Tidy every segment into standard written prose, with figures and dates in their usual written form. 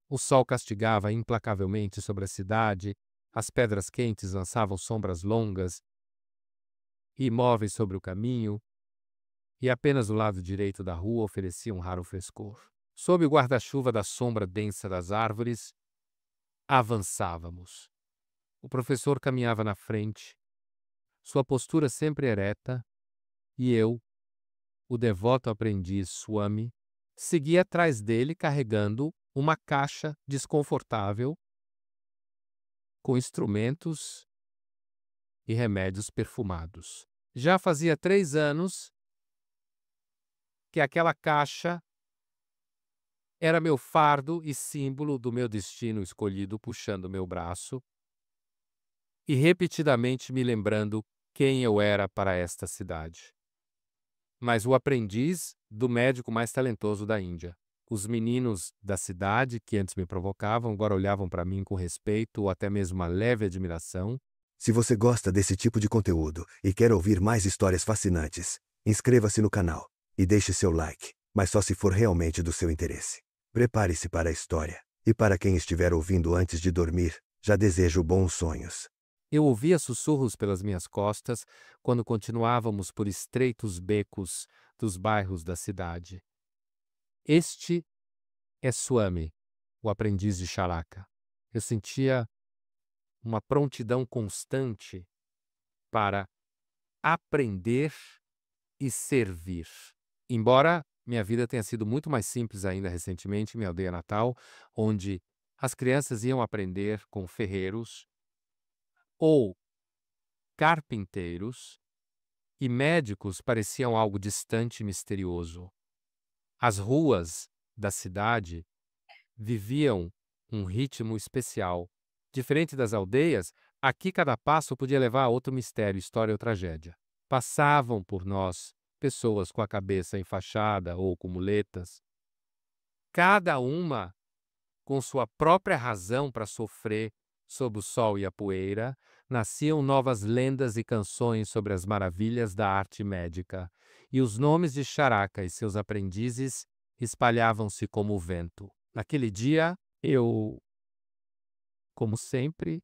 O sol castigava implacavelmente sobre a cidade, as pedras quentes lançavam sombras longas e imóveis sobre o caminho, e apenas o lado direito da rua oferecia um raro frescor. Sob o guarda-chuva da sombra densa das árvores, avançávamos. O professor caminhava na frente, sua postura sempre ereta, e eu, o devoto aprendiz Swami, seguia atrás dele carregando uma caixa desconfortável com instrumentos e remédios perfumados. Já fazia 3 anos que aquela caixa era meu fardo e símbolo do meu destino escolhido, puxando meu braço e repetidamente me lembrando quem eu era para esta cidade. Mas o aprendiz do médico mais talentoso da Índia. Os meninos da cidade, que antes me provocavam, agora olhavam para mim com respeito ou até mesmo uma leve admiração. Se você gosta desse tipo de conteúdo e quer ouvir mais histórias fascinantes, inscreva-se no canal e deixe seu like, mas só se for realmente do seu interesse. Prepare-se para a história. E para quem estiver ouvindo antes de dormir, já desejo bons sonhos. Eu ouvia sussurros pelas minhas costas quando continuávamos por estreitos becos dos bairros da cidade. Este é Swami, o aprendiz de Charaka. Eu sentia uma prontidão constante para aprender e servir. Embora minha vida tenha sido muito mais simples ainda recentemente em minha aldeia natal, onde as crianças iam aprender com ferreiros ou carpinteiros e médicos pareciam algo distante e misterioso. As ruas da cidade viviam um ritmo especial. Diferente das aldeias, aqui cada passo podia levar a outro mistério, história ou tragédia. Passavam por nós pessoas com a cabeça enfaixada ou com muletas, cada uma com sua própria razão para sofrer sob o sol e a poeira. Nasciam novas lendas e canções sobre as maravilhas da arte médica, e os nomes de Charaka e seus aprendizes espalhavam-se como o vento. Naquele dia, eu, como sempre,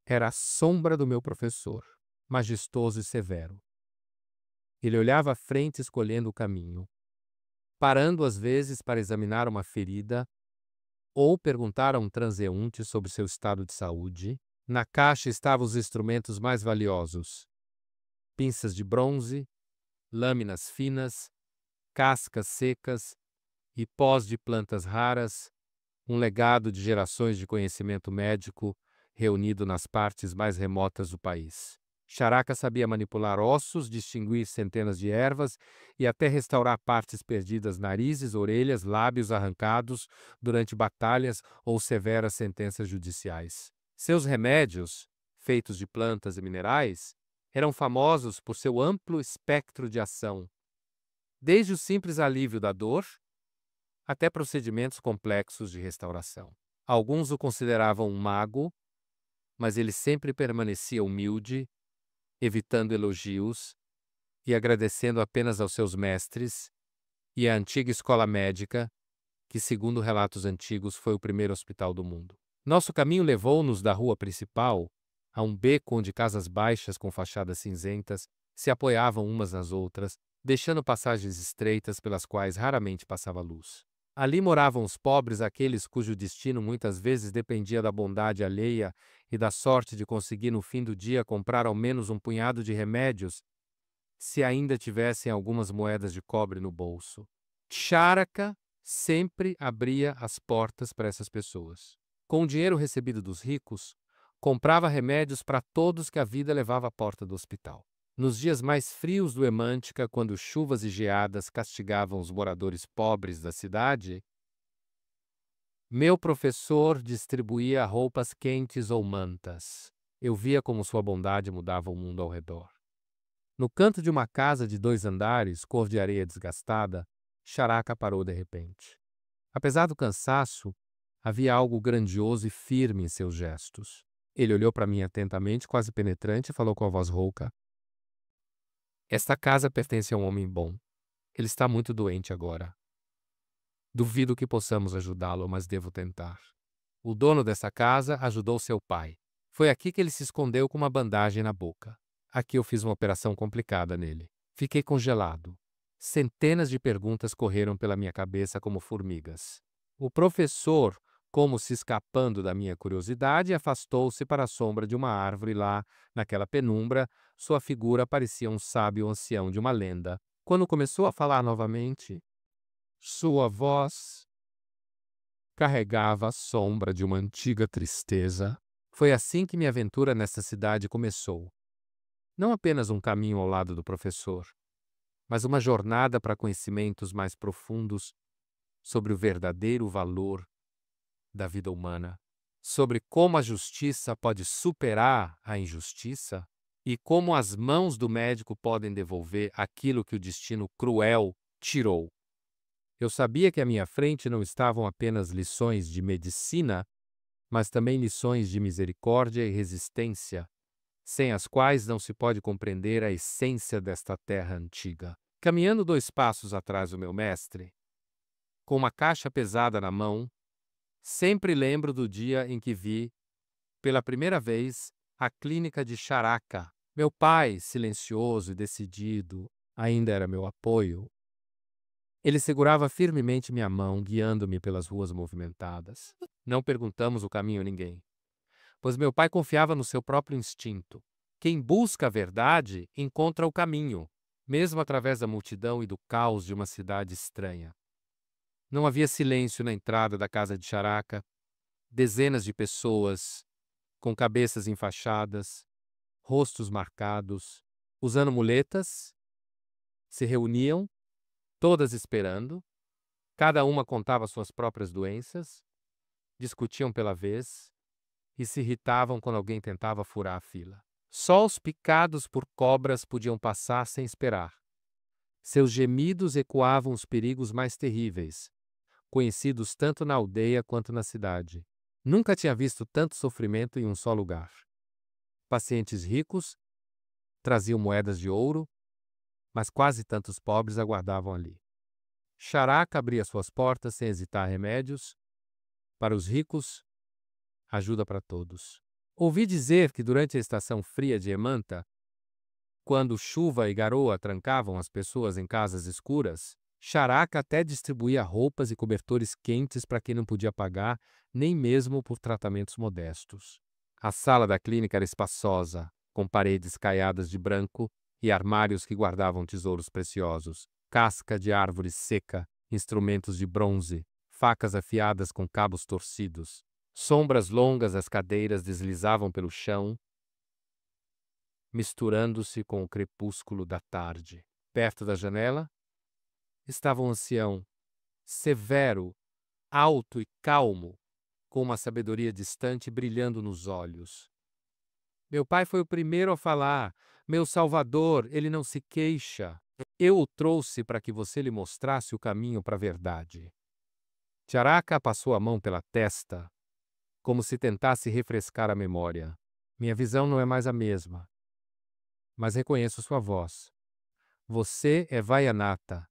era a sombra do meu professor, majestoso e severo. Ele olhava à frente escolhendo o caminho, parando às vezes para examinar uma ferida ou perguntar a um transeunte sobre seu estado de saúde. Na caixa estavam os instrumentos mais valiosos: pinças de bronze, lâminas finas, cascas secas e pós de plantas raras, um legado de gerações de conhecimento médico reunido nas partes mais remotas do país. Charaka sabia manipular ossos, distinguir centenas de ervas e até restaurar partes perdidas, narizes, orelhas, lábios arrancados durante batalhas ou severas sentenças judiciais. Seus remédios, feitos de plantas e minerais, eram famosos por seu amplo espectro de ação, desde o simples alívio da dor até procedimentos complexos de restauração. Alguns o consideravam um mago, mas ele sempre permanecia humilde, evitando elogios e agradecendo apenas aos seus mestres e à antiga escola médica, que, segundo relatos antigos, foi o primeiro hospital do mundo. Nosso caminho levou-nos da rua principal a um beco onde casas baixas com fachadas cinzentas se apoiavam umas nas outras, deixando passagens estreitas pelas quais raramente passava luz. Ali moravam os pobres, aqueles cujo destino muitas vezes dependia da bondade alheia e da sorte de conseguir no fim do dia comprar ao menos um punhado de remédios, se ainda tivessem algumas moedas de cobre no bolso. Charaka sempre abria as portas para essas pessoas. Com o dinheiro recebido dos ricos, comprava remédios para todos que a vida levava à porta do hospital. Nos dias mais frios do Emântica, quando chuvas e geadas castigavam os moradores pobres da cidade, meu professor distribuía roupas quentes ou mantas. Eu via como sua bondade mudava o mundo ao redor. No canto de uma casa de 2 andares, cor de areia desgastada, Charaka parou de repente. Apesar do cansaço, havia algo grandioso e firme em seus gestos. Ele olhou para mim atentamente, quase penetrante, e falou com a voz rouca: "Esta casa pertence a um homem bom. Ele está muito doente agora. Duvido que possamos ajudá-lo, mas devo tentar. O dono dessa casa ajudou seu pai. Foi aqui que ele se escondeu com uma bandagem na boca. Aqui eu fiz uma operação complicada nele. Fiquei congelado. Centenas de perguntas correram pela minha cabeça como formigas. O professor, como se escapando da minha curiosidade, afastou-se para a sombra de uma árvore lá, naquela penumbra. Sua figura parecia um sábio ancião de uma lenda. Quando começou a falar novamente, sua voz carregava a sombra de uma antiga tristeza. Foi assim que minha aventura nesta cidade começou. Não apenas um caminho ao lado do professor, mas uma jornada para conhecimentos mais profundos sobre o verdadeiro valor da vida humana, sobre como a justiça pode superar a injustiça e como as mãos do médico podem devolver aquilo que o destino cruel tirou. Eu sabia que à minha frente não estavam apenas lições de medicina, mas também lições de misericórdia e resistência, sem as quais não se pode compreender a essência desta terra antiga. Caminhando 2 passos atrás do meu mestre, com uma caixa pesada na mão, sempre lembro do dia em que vi, pela primeira vez, a clínica de Charaka. Meu pai, silencioso e decidido, ainda era meu apoio. Ele segurava firmemente minha mão, guiando-me pelas ruas movimentadas. Não perguntamos o caminho a ninguém, pois meu pai confiava no seu próprio instinto. Quem busca a verdade encontra o caminho, mesmo através da multidão e do caos de uma cidade estranha. Não havia silêncio na entrada da casa de Charaka. Dezenas de pessoas, com cabeças enfaixadas, rostos marcados, usando muletas, se reuniam, todas esperando. Cada uma contava suas próprias doenças, discutiam pela vez e se irritavam quando alguém tentava furar a fila. Só os picados por cobras podiam passar sem esperar. Seus gemidos ecoavam os perigos mais terríveis, conhecidos tanto na aldeia quanto na cidade. Nunca tinha visto tanto sofrimento em um só lugar. Pacientes ricos traziam moedas de ouro, mas quase tantos pobres aguardavam ali. Charaka abria suas portas sem hesitar remédios. Para os ricos, ajuda para todos. Ouvi dizer que durante a estação fria de Emanta, quando chuva e garoa trancavam as pessoas em casas escuras, Charaka até distribuía roupas e cobertores quentes para quem não podia pagar, nem mesmo por tratamentos modestos. A sala da clínica era espaçosa, com paredes caiadas de branco e armários que guardavam tesouros preciosos, casca de árvore seca, instrumentos de bronze, facas afiadas com cabos torcidos. Sombras longas das cadeiras deslizavam pelo chão, misturando-se com o crepúsculo da tarde. Perto da janela estava um ancião, severo, alto e calmo, com uma sabedoria distante brilhando nos olhos. Meu pai foi o primeiro a falar. Meu Salvador, ele não se queixa. Eu o trouxe para que você lhe mostrasse o caminho para a verdade. Charaka passou a mão pela testa, como se tentasse refrescar a memória. Minha visão não é mais a mesma, mas reconheço sua voz. Você é Vaianata,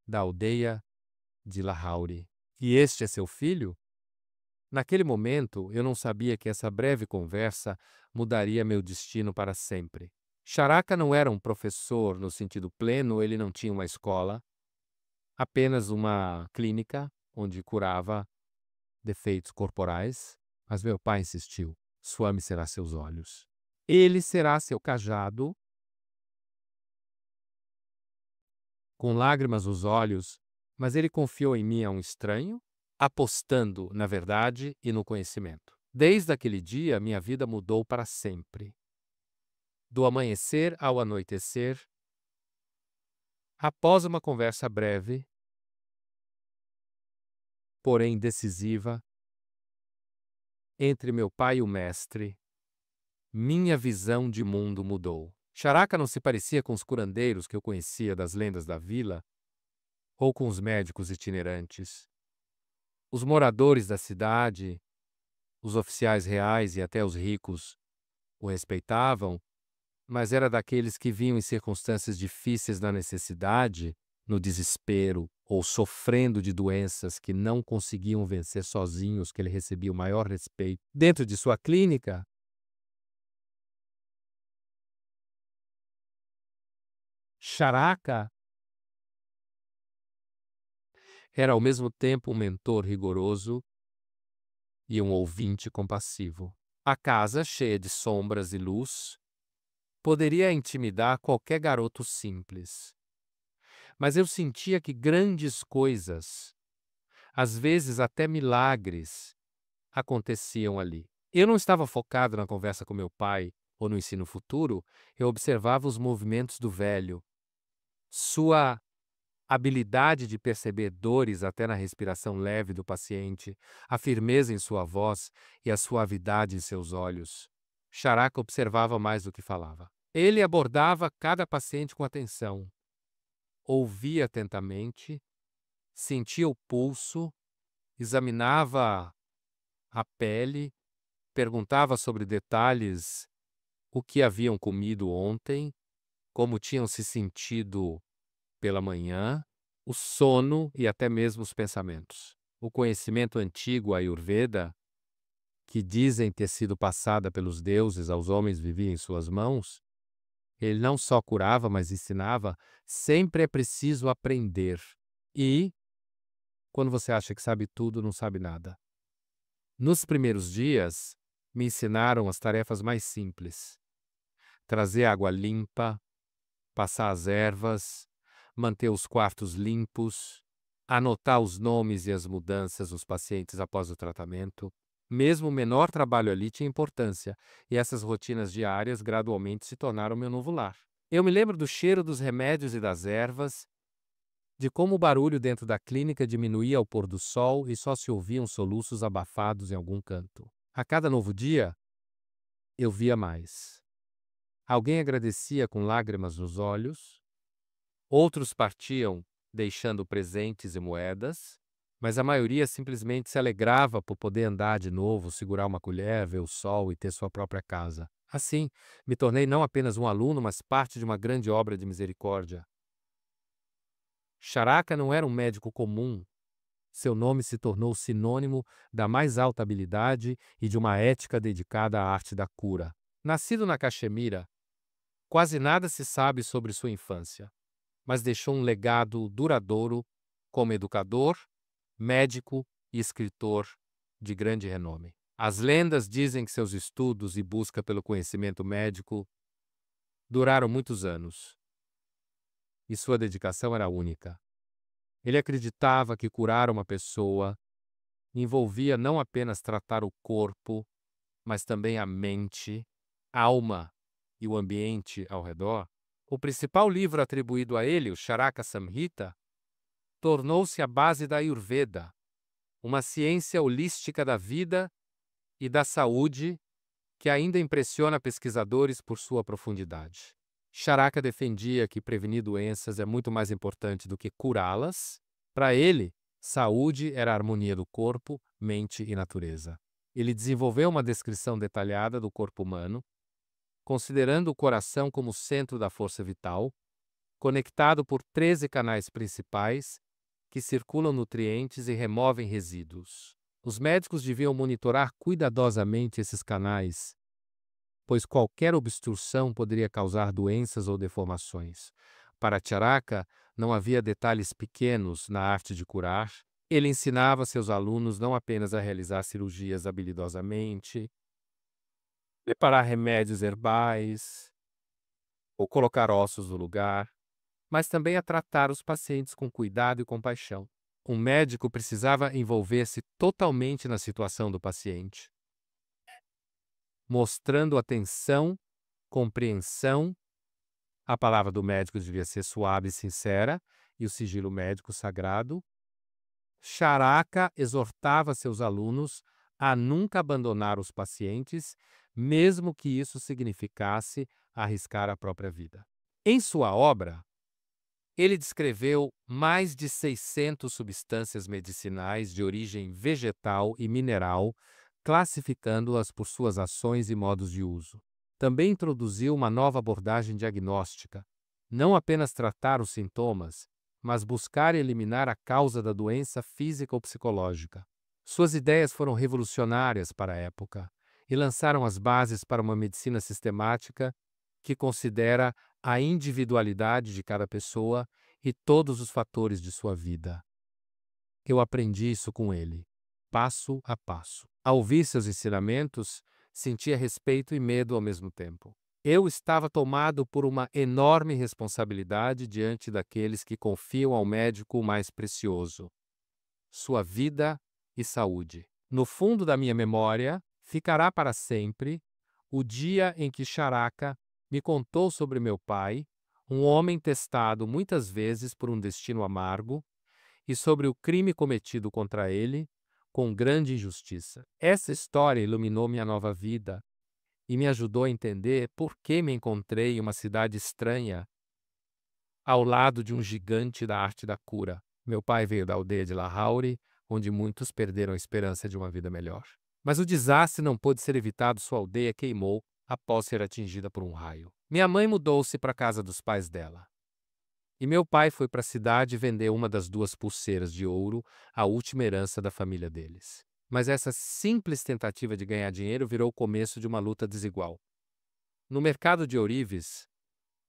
da aldeia de Lahauri. E este é seu filho? Naquele momento, eu não sabia que essa breve conversa mudaria meu destino para sempre. Charaka não era um professor no sentido pleno, ele não tinha uma escola, apenas uma clínica onde curava defeitos corporais, mas meu pai insistiu: Swami será seus olhos. Ele será seu cajado. Com lágrimas nos olhos, mas ele confiou em mim a um estranho, apostando na verdade e no conhecimento. Desde aquele dia, minha vida mudou para sempre. Do amanhecer ao anoitecer, após uma conversa breve, porém decisiva, entre meu pai e o mestre, minha visão de mundo mudou. Charaka não se parecia com os curandeiros que eu conhecia das lendas da vila, ou com os médicos itinerantes. Os moradores da cidade, os oficiais reais e até os ricos o respeitavam, mas era daqueles que vinham em circunstâncias difíceis na necessidade, no desespero ou sofrendo de doenças que não conseguiam vencer sozinhos, que ele recebia o maior respeito dentro de sua clínica, Charaka era ao mesmo tempo um mentor rigoroso e um ouvinte compassivo. A casa, cheia de sombras e luz, poderia intimidar qualquer garoto simples. Mas eu sentia que grandes coisas, às vezes até milagres, aconteciam ali. Eu não estava focado na conversa com meu pai ou no ensino futuro, eu observava os movimentos do velho, sua habilidade de perceber dores até na respiração leve do paciente, a firmeza em sua voz e a suavidade em seus olhos. Charaka observava mais do que falava. Ele abordava cada paciente com atenção, ouvia atentamente, sentia o pulso, examinava a pele, perguntava sobre detalhes, o que haviam comido ontem, como tinham se sentido pela manhã, o sono e até mesmo os pensamentos. O conhecimento antigo Ayurveda, que dizem ter sido passada pelos deuses aos homens vivia em suas mãos, ele não só curava, mas ensinava, sempre é preciso aprender. E, quando você acha que sabe tudo, não sabe nada. Nos primeiros dias, me ensinaram as tarefas mais simples. Trazer água limpa, passar as ervas, manter os quartos limpos, anotar os nomes e as mudanças dos pacientes após o tratamento. Mesmo o menor trabalho ali tinha importância, e essas rotinas diárias gradualmente se tornaram meu novo lar. Eu me lembro do cheiro dos remédios e das ervas, de como o barulho dentro da clínica diminuía ao pôr do sol e só se ouviam soluços abafados em algum canto. A cada novo dia, eu via mais. Alguém agradecia com lágrimas nos olhos, outros partiam deixando presentes e moedas, mas a maioria simplesmente se alegrava por poder andar de novo, segurar uma colher, ver o sol e ter sua própria casa. Assim, me tornei não apenas um aluno, mas parte de uma grande obra de misericórdia. Charaka não era um médico comum. Seu nome se tornou sinônimo da mais alta habilidade e de uma ética dedicada à arte da cura. Nascido na Caxemira, quase nada se sabe sobre sua infância, mas deixou um legado duradouro como educador, médico e escritor de grande renome. As lendas dizem que seus estudos e busca pelo conhecimento médico duraram muitos anos, e sua dedicação era única. Ele acreditava que curar uma pessoa envolvia não apenas tratar o corpo, mas também a mente, a alma e o ambiente ao redor. O principal livro atribuído a ele, o Charaka Samhita, tornou-se a base da Ayurveda, uma ciência holística da vida e da saúde que ainda impressiona pesquisadores por sua profundidade. Charaka defendia que prevenir doenças é muito mais importante do que curá-las. Para ele, saúde era a harmonia do corpo, mente e natureza. Ele desenvolveu uma descrição detalhada do corpo humano, considerando o coração como o centro da força vital, conectado por 13 canais principais que circulam nutrientes e removem resíduos. Os médicos deviam monitorar cuidadosamente esses canais, pois qualquer obstrução poderia causar doenças ou deformações. Para Charaka, não havia detalhes pequenos na arte de curar. Ele ensinava seus alunos não apenas a realizar cirurgias habilidosamente, preparar remédios herbais ou colocar ossos no lugar, mas também a tratar os pacientes com cuidado e compaixão. Um médico precisava envolver-se totalmente na situação do paciente, mostrando atenção, compreensão. A palavra do médico devia ser suave e sincera, e o sigilo médico sagrado. Charaka exortava seus alunos a nunca abandonar os pacientes, mesmo que isso significasse arriscar a própria vida. Em sua obra, ele descreveu mais de 600 substâncias medicinais de origem vegetal e mineral, classificando-as por suas ações e modos de uso. Também introduziu uma nova abordagem diagnóstica, não apenas tratar os sintomas, mas buscar eliminar a causa da doença física ou psicológica. Suas ideias foram revolucionárias para a época e lançaram as bases para uma medicina sistemática que considera a individualidade de cada pessoa e todos os fatores de sua vida. Eu aprendi isso com ele, passo a passo. Ao ouvir seus ensinamentos, sentia respeito e medo ao mesmo tempo. Eu estava tomado por uma enorme responsabilidade diante daqueles que confiam ao médico o mais precioso: sua vida e saúde. No fundo da minha memória, ficará para sempre o dia em que Charaka me contou sobre meu pai, um homem testado muitas vezes por um destino amargo, e sobre o crime cometido contra ele, com grande injustiça. Essa história iluminou minha nova vida e me ajudou a entender por que me encontrei em uma cidade estranha, ao lado de um gigante da arte da cura. Meu pai veio da aldeia de Lahauri, onde muitos perderam a esperança de uma vida melhor. Mas o desastre não pôde ser evitado, sua aldeia queimou após ser atingida por um raio. Minha mãe mudou-se para a casa dos pais dela. E meu pai foi para a cidade vender uma das 2 pulseiras de ouro, a última herança da família deles. Mas essa simples tentativa de ganhar dinheiro virou o começo de uma luta desigual. No mercado de ourives,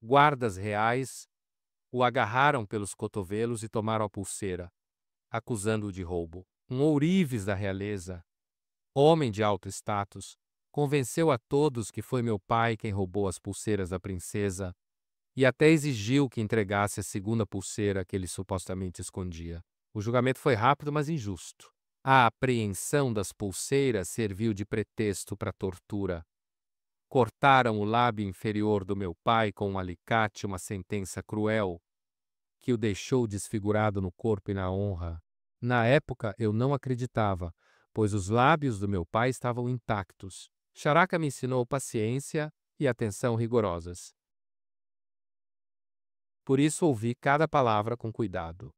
guardas reais o agarraram pelos cotovelos e tomaram a pulseira, acusando-o de roubo. Um ourives da realeza, homem de alto status, convenceu a todos que foi meu pai quem roubou as pulseiras da princesa e até exigiu que entregasse a segunda pulseira que ele supostamente escondia. O julgamento foi rápido, mas injusto. A apreensão das pulseiras serviu de pretexto para a tortura. Cortaram o lábio inferior do meu pai com um alicate, uma sentença cruel, que o deixou desfigurado no corpo e na honra. Na época eu não acreditava, pois os lábios do meu pai estavam intactos. Charaka me ensinou paciência e atenção rigorosas. Por isso ouvi cada palavra com cuidado.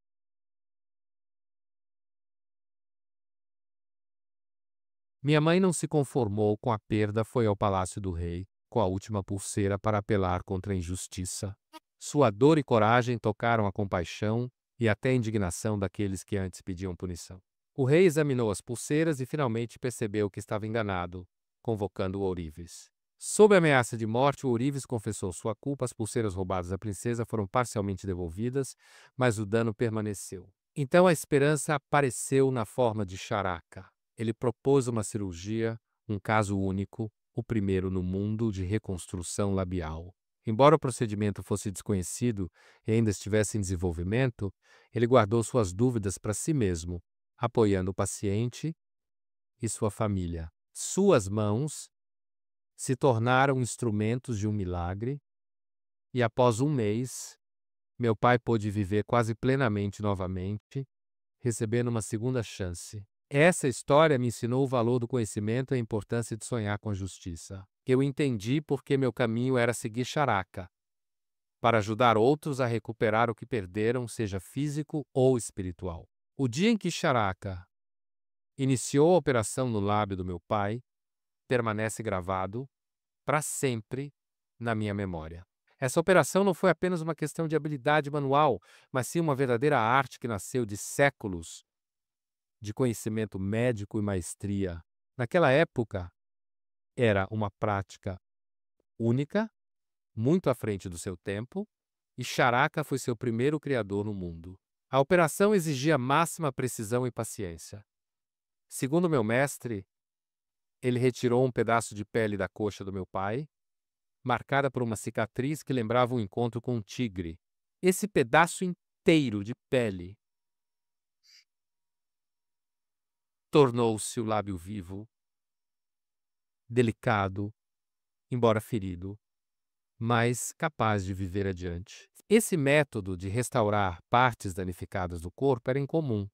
Minha mãe não se conformou com a perda, foi ao palácio do rei, com a última pulseira para apelar contra a injustiça. Sua dor e coragem tocaram a compaixão e até a indignação daqueles que antes pediam punição. O rei examinou as pulseiras e finalmente percebeu que estava enganado, convocando o ourives. Sob a ameaça de morte, o ourives confessou sua culpa. As pulseiras roubadas da princesa foram parcialmente devolvidas, mas o dano permaneceu. Então a esperança apareceu na forma de Charaka. Ele propôs uma cirurgia, um caso único, o primeiro no mundo de reconstrução labial. Embora o procedimento fosse desconhecido e ainda estivesse em desenvolvimento, ele guardou suas dúvidas para si mesmo, apoiando o paciente e sua família. Suas mãos se tornaram instrumentos de um milagre, e após um mês, meu pai pôde viver quase plenamente novamente, recebendo uma segunda chance. Essa história me ensinou o valor do conhecimento e a importância de sonhar com a justiça. Eu entendi porque meu caminho era seguir Charaka, para ajudar outros a recuperar o que perderam, seja físico ou espiritual. O dia em que Charaka iniciou a operação no lábio do meu pai permanece gravado para sempre na minha memória. Essa operação não foi apenas uma questão de habilidade manual, mas sim uma verdadeira arte que nasceu de séculos de conhecimento médico e maestria. Naquela época, era uma prática única, muito à frente do seu tempo, e Charaka foi seu primeiro criador no mundo. A operação exigia máxima precisão e paciência. Segundo meu mestre, ele retirou um pedaço de pele da coxa do meu pai, marcada por uma cicatriz que lembrava um encontro com um tigre. Esse pedaço inteiro de pele tornou-se o lábio vivo, delicado, embora ferido, mas capaz de viver adiante. Esse método de restaurar partes danificadas do corpo era incomum,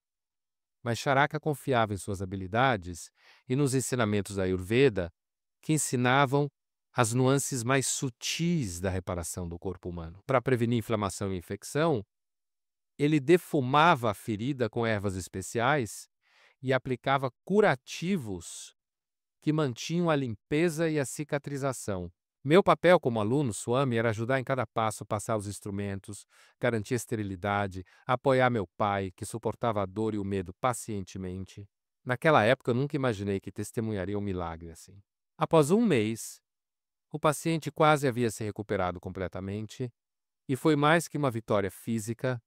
mas Charaka confiava em suas habilidades e nos ensinamentos da Ayurveda, que ensinavam as nuances mais sutis da reparação do corpo humano. Para prevenir inflamação e infecção, ele defumava a ferida com ervas especiais e aplicava curativos que mantinham a limpeza e a cicatrização. Meu papel como aluno Swami era ajudar em cada passo, passar os instrumentos, garantir a esterilidade, apoiar meu pai, que suportava a dor e o medo pacientemente. Naquela época eu nunca imaginei que testemunharia um milagre assim. Após um mês, o paciente quase havia se recuperado completamente, e foi mais que uma vitória física,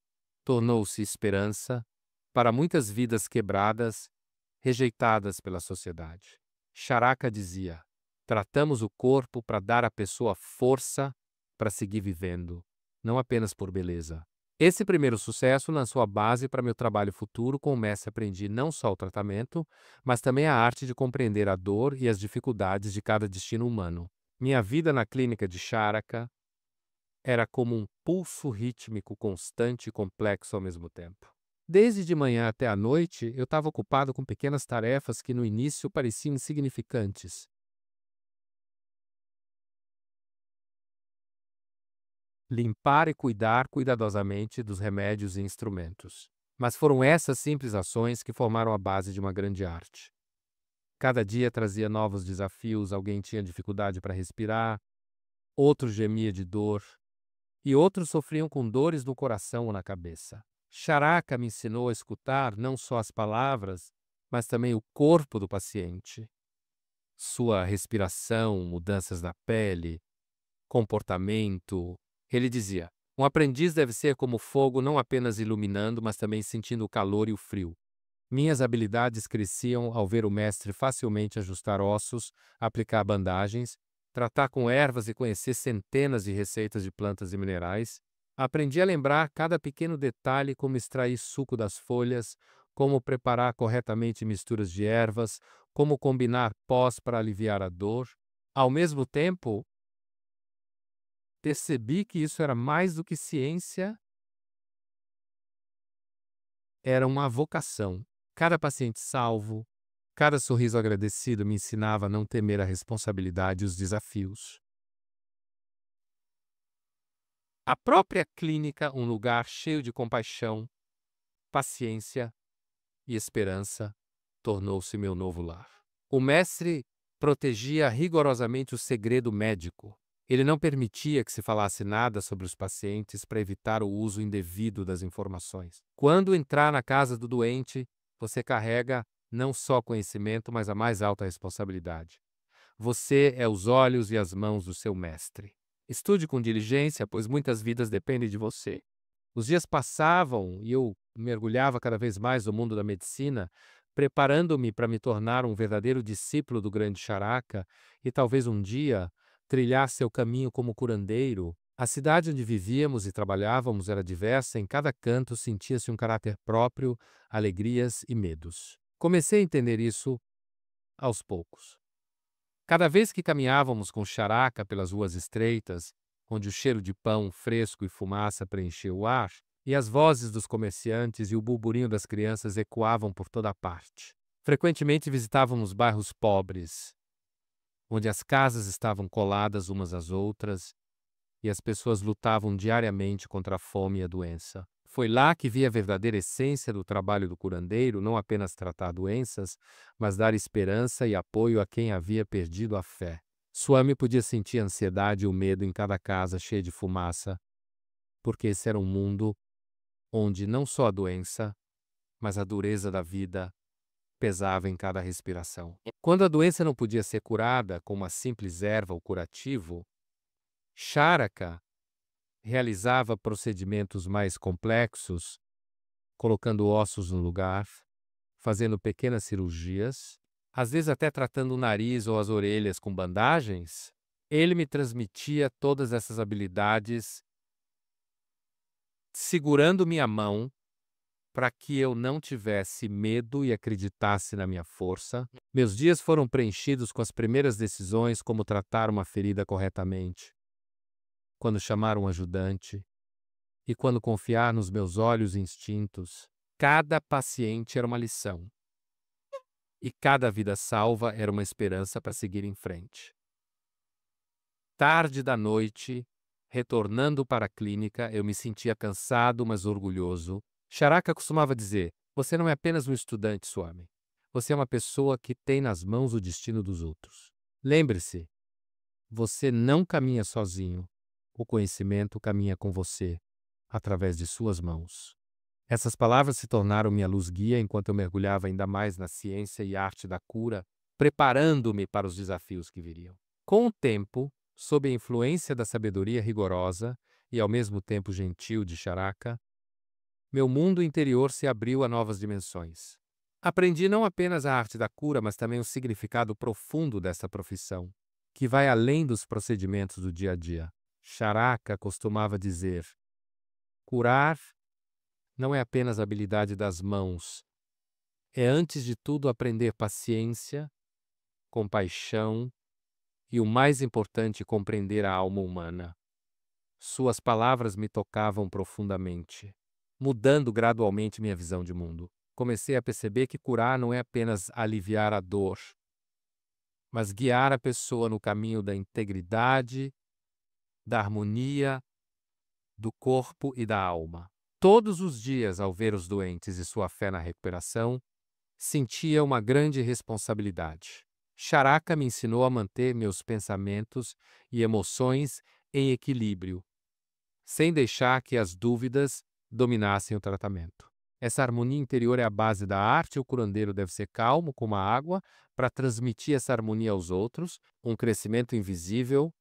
tornou-se esperança para muitas vidas quebradas, rejeitadas pela sociedade. Charaka dizia: tratamos o corpo para dar à pessoa força para seguir vivendo, não apenas por beleza. Esse primeiro sucesso lançou a base para meu trabalho futuro. Com o mestre aprendi não só o tratamento, mas também a arte de compreender a dor e as dificuldades de cada destino humano. Minha vida na clínica de Charaka era como um pulso rítmico constante e complexo ao mesmo tempo. Desde de manhã até à noite, eu estava ocupado com pequenas tarefas que no início pareciam insignificantes. Limpar e cuidar cuidadosamente dos remédios e instrumentos. Mas foram essas simples ações que formaram a base de uma grande arte. Cada dia trazia novos desafios, alguém tinha dificuldade para respirar, outro gemia de dor, e outros sofriam com dores no coração ou na cabeça. Charaka me ensinou a escutar não só as palavras, mas também o corpo do paciente, sua respiração, mudanças na pele, comportamento. Ele dizia: um aprendiz deve ser como fogo, não apenas iluminando, mas também sentindo o calor e o frio. Minhas habilidades cresciam ao ver o mestre facilmente ajustar ossos, aplicar bandagens, tratar com ervas e conhecer centenas de receitas de plantas e minerais. Aprendi a lembrar cada pequeno detalhe, como extrair suco das folhas, como preparar corretamente misturas de ervas, como combinar pós para aliviar a dor. Ao mesmo tempo, percebi que isso era mais do que ciência, era uma vocação. Cada paciente salvo, cada sorriso agradecido me ensinava a não temer a responsabilidade e os desafios. A própria clínica, um lugar cheio de compaixão, paciência e esperança, tornou-se meu novo lar. O mestre protegia rigorosamente o segredo médico. Ele não permitia que se falasse nada sobre os pacientes para evitar o uso indevido das informações. Quando entrar na casa do doente, você carrega não só conhecimento, mas a mais alta responsabilidade. Você é os olhos e as mãos do seu mestre. Estude com diligência, pois muitas vidas dependem de você. Os dias passavam e eu mergulhava cada vez mais no mundo da medicina, preparando-me para me tornar um verdadeiro discípulo do grande Charaka e talvez um dia trilhar seu caminho como curandeiro. A cidade onde vivíamos e trabalhávamos era diversa, em cada canto sentia-se um caráter próprio, alegrias e medos. Comecei a entender isso aos poucos. Cada vez que caminhávamos com Charaka pelas ruas estreitas, onde o cheiro de pão fresco e fumaça preencheu o ar, e as vozes dos comerciantes e o burburinho das crianças ecoavam por toda a parte. Frequentemente visitávamos bairros pobres, onde as casas estavam coladas umas às outras e as pessoas lutavam diariamente contra a fome e a doença. Foi lá que vi a verdadeira essência do trabalho do curandeiro, não apenas tratar doenças, mas dar esperança e apoio a quem havia perdido a fé. Swami podia sentir a ansiedade e o medo em cada casa cheia de fumaça, porque esse era um mundo onde não só a doença, mas a dureza da vida pesava em cada respiração. Quando a doença não podia ser curada com uma simples erva ou curativo, Charaka realizava procedimentos mais complexos, colocando ossos no lugar, fazendo pequenas cirurgias, às vezes até tratando o nariz ou as orelhas com bandagens. Ele me transmitia todas essas habilidades, segurando minha mão para que eu não tivesse medo e acreditasse na minha força. Meus dias foram preenchidos com as primeiras decisões, como tratar uma ferida corretamente, quando chamar um ajudante e quando confiar nos meus olhos e instintos. Cada paciente era uma lição e cada vida salva era uma esperança para seguir em frente. Tarde da noite, retornando para a clínica, eu me sentia cansado, mas orgulhoso. Charaka costumava dizer: você não é apenas um estudante, Swami. Você é uma pessoa que tem nas mãos o destino dos outros. Lembre-se, Você não caminha sozinho. O conhecimento caminha com você, através de suas mãos. Essas palavras se tornaram minha luz-guia enquanto eu mergulhava ainda mais na ciência e arte da cura, preparando-me para os desafios que viriam. Com o tempo, sob a influência da sabedoria rigorosa e ao mesmo tempo gentil de Charaka, meu mundo interior se abriu a novas dimensões. Aprendi não apenas a arte da cura, mas também o significado profundo dessa profissão, que vai além dos procedimentos do dia a dia. Charaka costumava dizer: curar não é apenas a habilidade das mãos, é antes de tudo aprender paciência, compaixão e, o mais importante, compreender a alma humana. Suas palavras me tocavam profundamente, mudando gradualmente minha visão de mundo. Comecei a perceber que curar não é apenas aliviar a dor, mas guiar a pessoa no caminho da integridade, da harmonia, do corpo e da alma. Todos os dias, ao ver os doentes e sua fé na recuperação, sentia uma grande responsabilidade. Charaka me ensinou a manter meus pensamentos e emoções em equilíbrio, sem deixar que as dúvidas dominassem o tratamento. Essa harmonia interior é a base da arte e o curandeiro deve ser calmo como a água para transmitir essa harmonia aos outros. Um crescimento invisível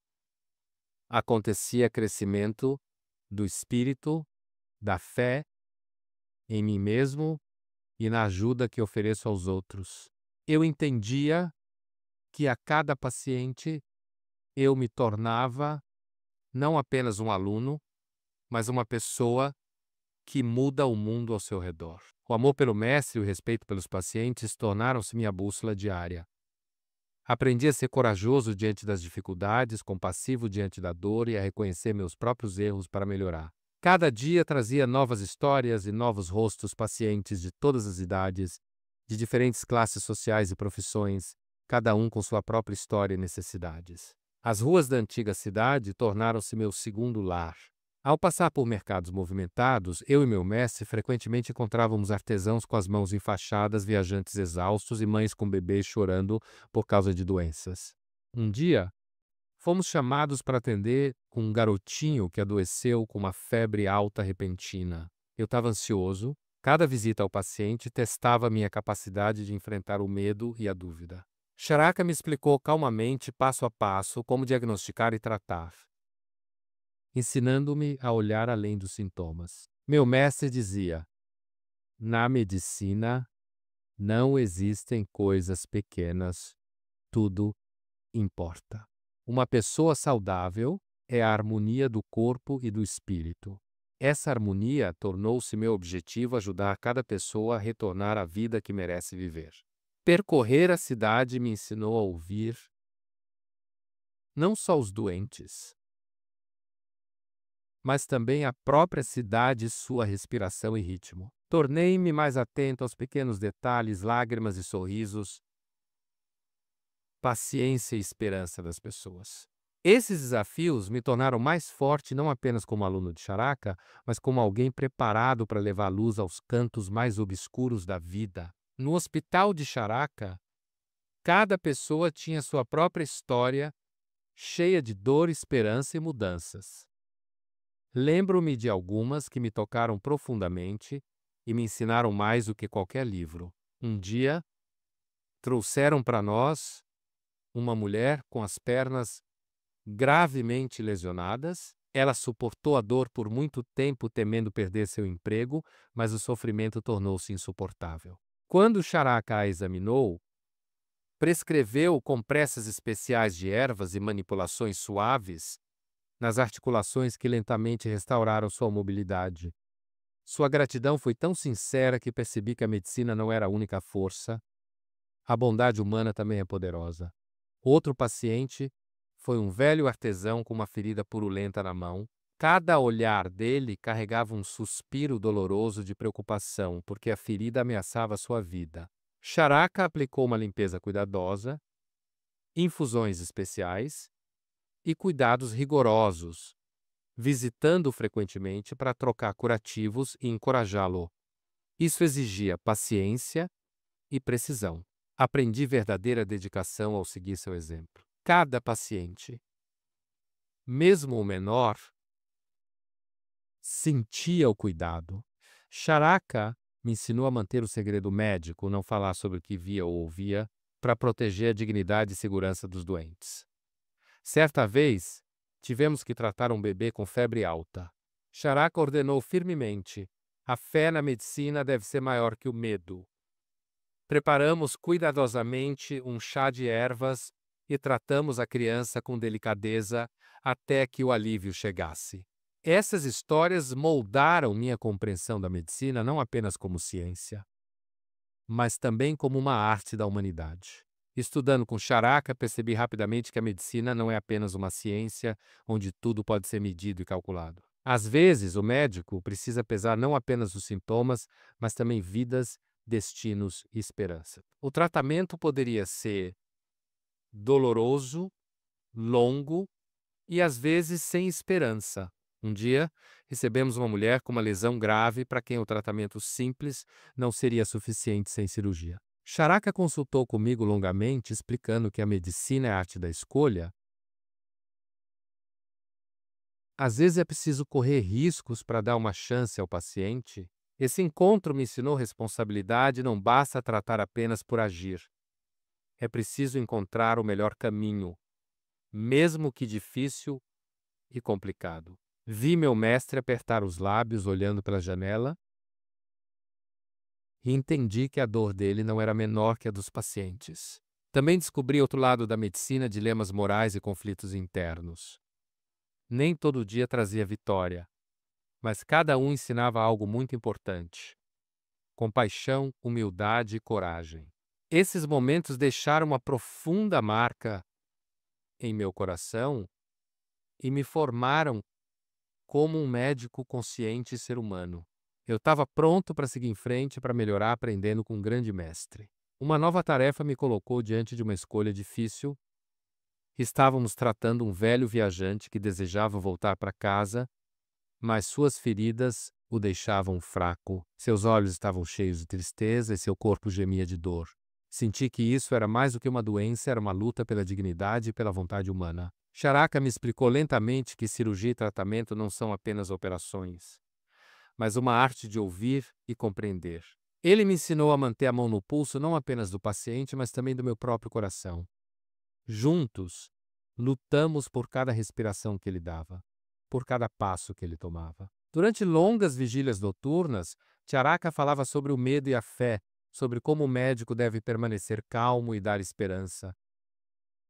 acontecia crescimento do espírito, da fé em mim mesmo e na ajuda que ofereço aos outros. Eu entendia que a cada paciente eu me tornava não apenas um aluno, mas uma pessoa que muda o mundo ao seu redor. O amor pelo mestre e o respeito pelos pacientes tornaram-se minha bússola diária. Aprendi a ser corajoso diante das dificuldades, compassivo diante da dor e a reconhecer meus próprios erros para melhorar. Cada dia trazia novas histórias e novos rostos, pacientes de todas as idades, de diferentes classes sociais e profissões, cada um com sua própria história e necessidades. As ruas da antiga cidade tornaram-se meu segundo lar. Ao passar por mercados movimentados, eu e meu mestre frequentemente encontrávamos artesãos com as mãos enfaixadas, viajantes exaustos e mães com bebês chorando por causa de doenças. Um dia, fomos chamados para atender um garotinho que adoeceu com uma febre alta repentina. Eu estava ansioso. Cada visita ao paciente testava minha capacidade de enfrentar o medo e a dúvida. Charaka me explicou calmamente, passo a passo, como diagnosticar e tratar, ensinando-me a olhar além dos sintomas. Meu mestre dizia: na medicina não existem coisas pequenas, tudo importa. Uma pessoa saudável é a harmonia do corpo e do espírito. Essa harmonia tornou-se meu objetivo: ajudar cada pessoa a retornar à vida que merece viver. Percorrer a cidade me ensinou a ouvir não só os doentes, mas também a própria cidade, sua respiração e ritmo. Tornei-me mais atento aos pequenos detalhes, lágrimas e sorrisos, paciência e esperança das pessoas. Esses desafios me tornaram mais forte não apenas como aluno de Charaka, mas como alguém preparado para levar luz aos cantos mais obscuros da vida. No hospital de Charaka, cada pessoa tinha sua própria história, cheia de dor, esperança e mudanças. Lembro-me de algumas que me tocaram profundamente e me ensinaram mais do que qualquer livro. Um dia, trouxeram para nós uma mulher com as pernas gravemente lesionadas. Ela suportou a dor por muito tempo, temendo perder seu emprego, mas o sofrimento tornou-se insuportável. Quando Charaka a examinou, prescreveu compressas especiais de ervas e manipulações suaves nas articulações que lentamente restauraram sua mobilidade. Sua gratidão foi tão sincera que percebi que a medicina não era a única força. A bondade humana também é poderosa. Outro paciente foi um velho artesão com uma ferida purulenta na mão. Cada olhar dele carregava um suspiro doloroso de preocupação, porque a ferida ameaçava sua vida. Charaka aplicou uma limpeza cuidadosa, infusões especiais e cuidados rigorosos, visitando-o frequentemente para trocar curativos e encorajá-lo. Isso exigia paciência e precisão. Aprendi verdadeira dedicação ao seguir seu exemplo. Cada paciente Mesmo o menor sentia o cuidado. Charaka me ensinou a manter o segredo médico, não falar sobre o que via ou ouvia, para proteger a dignidade e segurança dos doentes. Certa vez, tivemos que tratar um bebê com febre alta. Charaka ordenou firmemente: a fé na medicina deve ser maior que o medo. Preparamos cuidadosamente um chá de ervas e tratamos a criança com delicadeza até que o alívio chegasse. Essas histórias moldaram minha compreensão da medicina não apenas como ciência, mas também como uma arte da humanidade. Estudando com Charaka, percebi rapidamente que a medicina não é apenas uma ciência onde tudo pode ser medido e calculado. Às vezes, o médico precisa pesar não apenas os sintomas, mas também vidas, destinos e esperança. O tratamento poderia ser doloroso, longo e às vezes sem esperança. Um dia, recebemos uma mulher com uma lesão grave para quem o tratamento simples não seria suficiente sem cirurgia. Charaka consultou comigo longamente, explicando que a medicina é a arte da escolha. Às vezes é preciso correr riscos para dar uma chance ao paciente. Esse encontro me ensinou responsabilidade, não basta tratar apenas por agir. É preciso encontrar o melhor caminho, mesmo que difícil e complicado. Vi meu mestre apertar os lábios olhando pela janela e entendi que a dor dele não era menor que a dos pacientes. Também descobri outro lado da medicina, dilemas morais e conflitos internos. Nem todo dia trazia vitória, mas cada um ensinava algo muito importante: compaixão, humildade e coragem. Esses momentos deixaram uma profunda marca em meu coração e me formaram como um médico consciente e ser humano. Eu estava pronto para seguir em frente para melhorar aprendendo com um grande mestre. Uma nova tarefa me colocou diante de uma escolha difícil. Estávamos tratando um velho viajante que desejava voltar para casa, mas suas feridas o deixavam fraco. Seus olhos estavam cheios de tristeza e seu corpo gemia de dor. Senti que isso era mais do que uma doença, era uma luta pela dignidade e pela vontade humana. Charaka me explicou lentamente que cirurgia e tratamento não são apenas operações, mas uma arte de ouvir e compreender. Ele me ensinou a manter a mão no pulso não apenas do paciente, mas também do meu próprio coração. Juntos, lutamos por cada respiração que ele dava, por cada passo que ele tomava. Durante longas vigílias noturnas, Charaka falava sobre o medo e a fé, sobre como o médico deve permanecer calmo e dar esperança.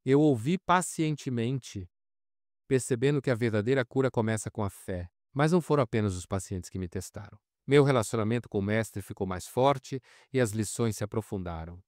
Eu ouvi pacientemente, percebendo que a verdadeira cura começa com a fé. Mas não foram apenas os pacientes que me testaram. Meu relacionamento com o mestre ficou mais forte e as lições se aprofundaram.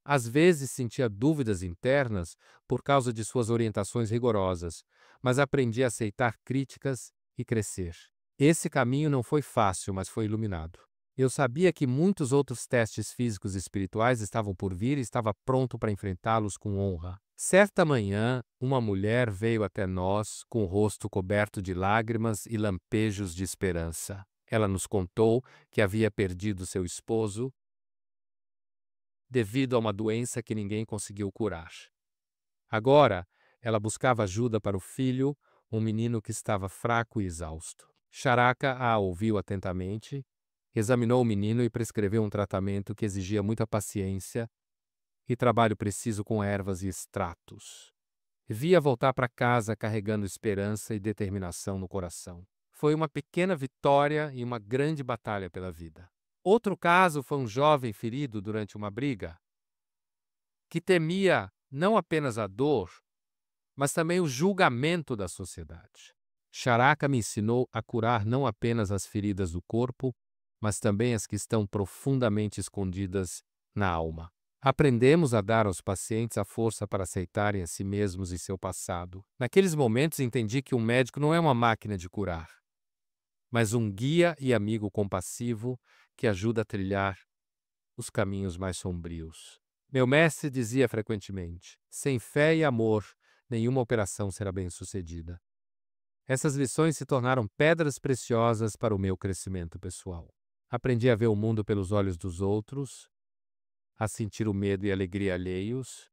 Às vezes sentia dúvidas internas por causa de suas orientações rigorosas, mas aprendi a aceitar críticas e crescer. Esse caminho não foi fácil, mas foi iluminado. Eu sabia que muitos outros testes físicos e espirituais estavam por vir e estava pronto para enfrentá-los com honra. Certa manhã, uma mulher veio até nós com o rosto coberto de lágrimas e lampejos de esperança. Ela nos contou que havia perdido seu esposo devido a uma doença que ninguém conseguiu curar. Agora, ela buscava ajuda para o filho, um menino que estava fraco e exausto. Charaka a ouviu atentamente, examinou o menino e prescreveu um tratamento que exigia muita paciência e trabalho preciso com ervas e extratos. Via voltar para casa carregando esperança e determinação no coração. Foi uma pequena vitória e uma grande batalha pela vida. Outro caso foi um jovem ferido durante uma briga, que temia não apenas a dor, mas também o julgamento da sociedade. Charaka me ensinou a curar não apenas as feridas do corpo, mas também as que estão profundamente escondidas na alma. Aprendemos a dar aos pacientes a força para aceitarem a si mesmos e seu passado. Naqueles momentos entendi que um médico não é uma máquina de curar, mas um guia e amigo compassivo que ajuda a trilhar os caminhos mais sombrios. Meu mestre dizia frequentemente: sem fé e amor, nenhuma operação será bem-sucedida. Essas lições se tornaram pedras preciosas para o meu crescimento pessoal. Aprendi a ver o mundo pelos olhos dos outros, a sentir o medo e a alegria alheios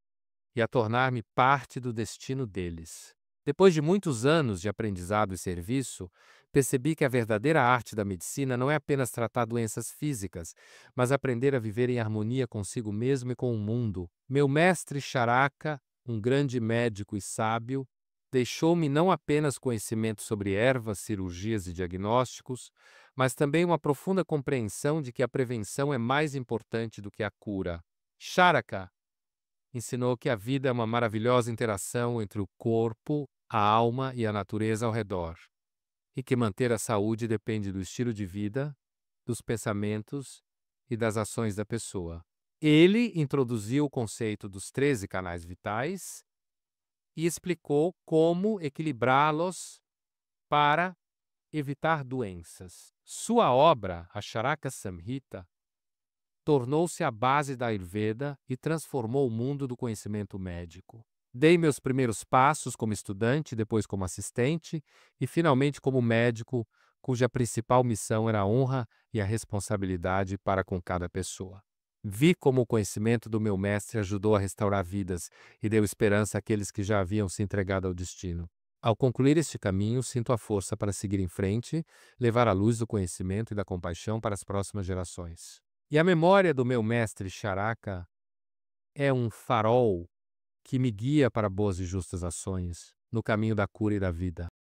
e a tornar-me parte do destino deles. Depois de muitos anos de aprendizado e serviço, percebi que a verdadeira arte da medicina não é apenas tratar doenças físicas, mas aprender a viver em harmonia consigo mesmo e com o mundo. Meu mestre Charaka, um grande médico e sábio, deixou-me não apenas conhecimento sobre ervas, cirurgias e diagnósticos, mas também uma profunda compreensão de que a prevenção é mais importante do que a cura. Charaka ensinou que a vida é uma maravilhosa interação entre o corpo, a alma e a natureza ao redor, e que manter a saúde depende do estilo de vida, dos pensamentos e das ações da pessoa. Ele introduziu o conceito dos 13 canais vitais e explicou como equilibrá-los para evitar doenças. Sua obra, a Charaka Samhita, tornou-se a base da Ayurveda e transformou o mundo do conhecimento médico. Dei meus primeiros passos como estudante, depois como assistente e finalmente como médico, cuja principal missão era a honra e a responsabilidade para com cada pessoa. Vi como o conhecimento do meu mestre ajudou a restaurar vidas e deu esperança àqueles que já haviam se entregado ao destino. Ao concluir este caminho, sinto a força para seguir em frente, levar a luz do conhecimento e da compaixão para as próximas gerações. E a memória do meu mestre Charaka é um farol que me guia para boas e justas ações no caminho da cura e da vida.